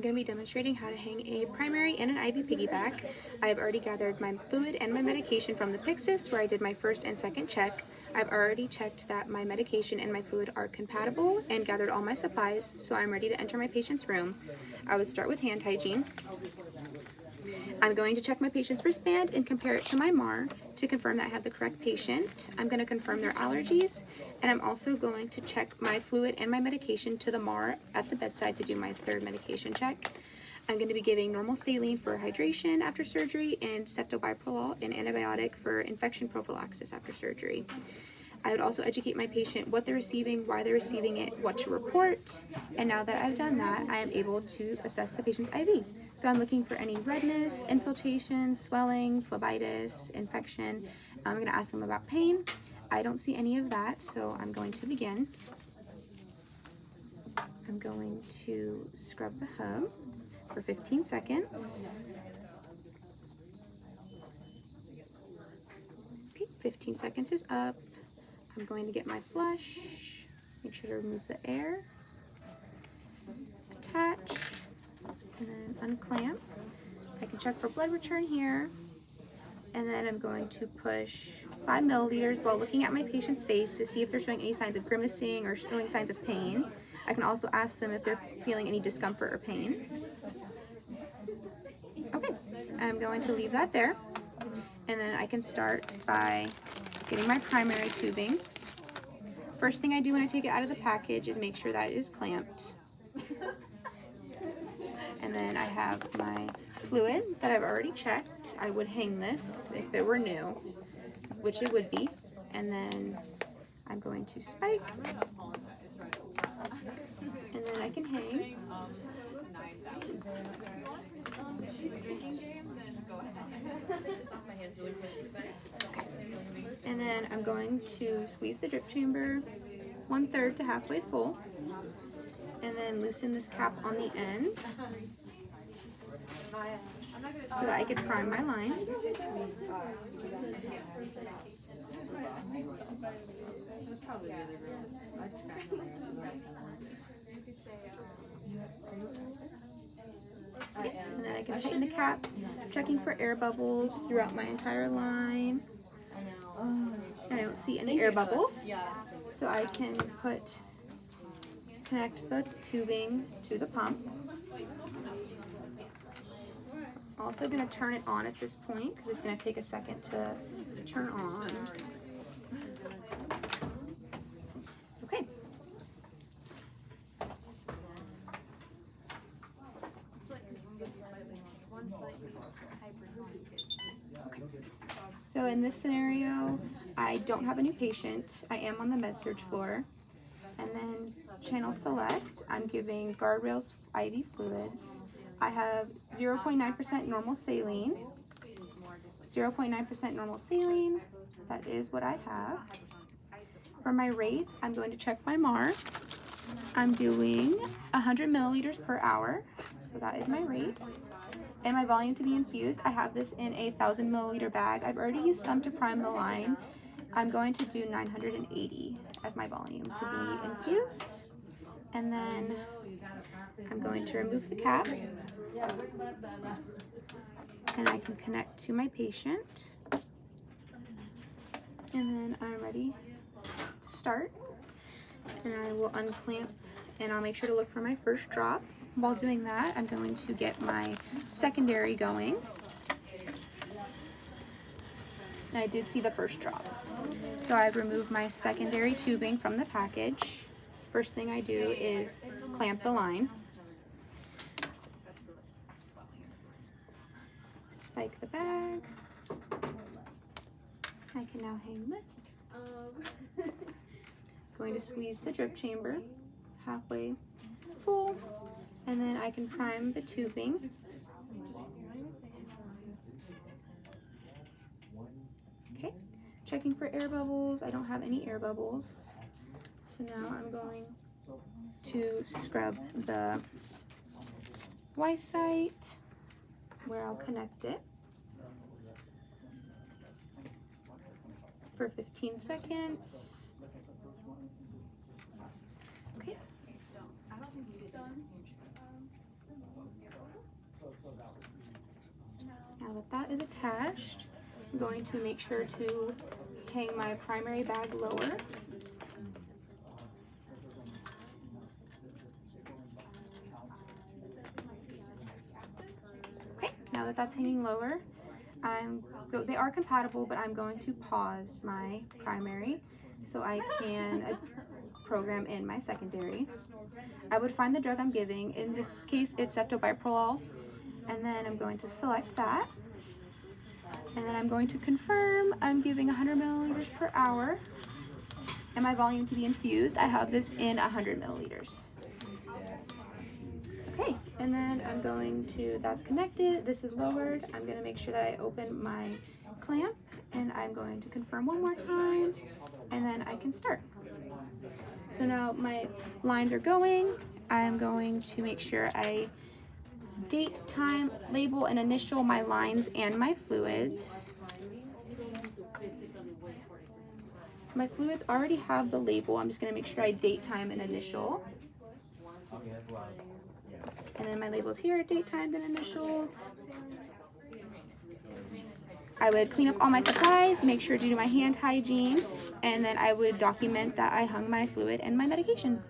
I'm going to be demonstrating how to hang a primary and an IV piggyback. I've already gathered my fluid and my medication from the Pyxis where I did my first and second check. I've already checked that my medication and my fluid are compatible and gathered all my supplies, so I'm ready to enter my patient's room. I would start with hand hygiene. I'm going to check my patient's wristband and compare it to my MAR to confirm that I have the correct patient. I'm going to confirm their allergies, and I'm also going to check my fluid and my medication to the MAR at the bedside to do my third medication check. I'm going to be giving normal saline for hydration after surgery and ceftobiprolol, an antibiotic for infection prophylaxis after surgery. I would also educate my patient what they're receiving, why they're receiving it, what to report, and now that I've done that, I am able to assess the patient's IV. So I'm looking for any redness, infiltration, swelling, phlebitis, infection. I'm going to ask them about pain. I don't see any of that, so I'm going to begin. I'm going to scrub the hub for 15 seconds. Okay, 15 seconds is up. I'm going to get my flush, make sure to remove the air, attach, and then unclamp. I can check for blood return here, and then I'm going to push 5 milliliters while looking at my patient's face to see if they're showing any signs of grimacing or showing signs of pain. I can also ask them if they're feeling any discomfort or pain. Okay, I'm going to leave that there, and then I can start by getting my primary tubing. First thing I do when I take it out of the package is make sure that it is clamped. And then I have my fluid that I've already checked. I would hang this if it were new, which it would be. And then I'm going to spike. And then I can hang. Okay. And then I'm going to squeeze the drip chamber 1/3 to halfway full, and then loosen this cap on the end so that I can prime my line. And then I can tighten the cap, checking for air bubbles throughout my entire line. And I don't see any air bubbles, so I can connect the tubing to the pump. Also going to turn it on at this point because it's going to take a second to turn on. Okay. So in this scenario, I don't have a new patient. I am on the med-surg floor. And then channel select, I'm giving guardrails IV fluids. I have 0.9% normal saline. 0.9% normal saline, that is what I have. For my rate, I'm going to check my MAR. I'm doing 100 milliliters per hour, so that is my rate. And my volume to be infused, I have this in a 1,000 milliliter bag. I've already used some to prime the line. I'm going to do 980 as my volume to be infused. And then I'm going to remove the cap. And I can connect to my patient. And then I'm ready to start. And I will unclamp and I'll make sure to look for my first drop. While doing that, I'm going to get my secondary going. And I did see the first drop. So I've removed my secondary tubing from the package. First thing I do is clamp the line. Spike the bag. I can now hang this. Going to squeeze the drip chamber halfway full. And then I can prime the tubing. Okay, checking for air bubbles. I don't have any air bubbles. So now I'm going to scrub the Y site where I'll connect it for 15 seconds. Okay. that that is attached, I'm going to make sure to hang my primary bag lower. Okay, now that that's hanging lower, they are compatible, but I'm going to pause my primary so I can program in my secondary. I would find the drug I'm giving. In this case, it's ceftobiprolol, and then I'm going to select that. And then I'm going to confirm I'm giving 100 milliliters per hour. And my volume to be infused, I have this in 100 milliliters. Okay, and then I'm going to, that's connected, this is lowered. I'm gonna make sure that I open my clamp, and I'm going to confirm one more time, and then I can start. So now my lines are going. I'm going to make sure I date, time, label, and initial my lines and my fluids. My fluids already have the label. I'm just going to make sure I date, time, and initial. And then my labels here, date, time, and initialed. I would clean up all my supplies, make sure to do my hand hygiene, and then I would document that I hung my fluid and my medication.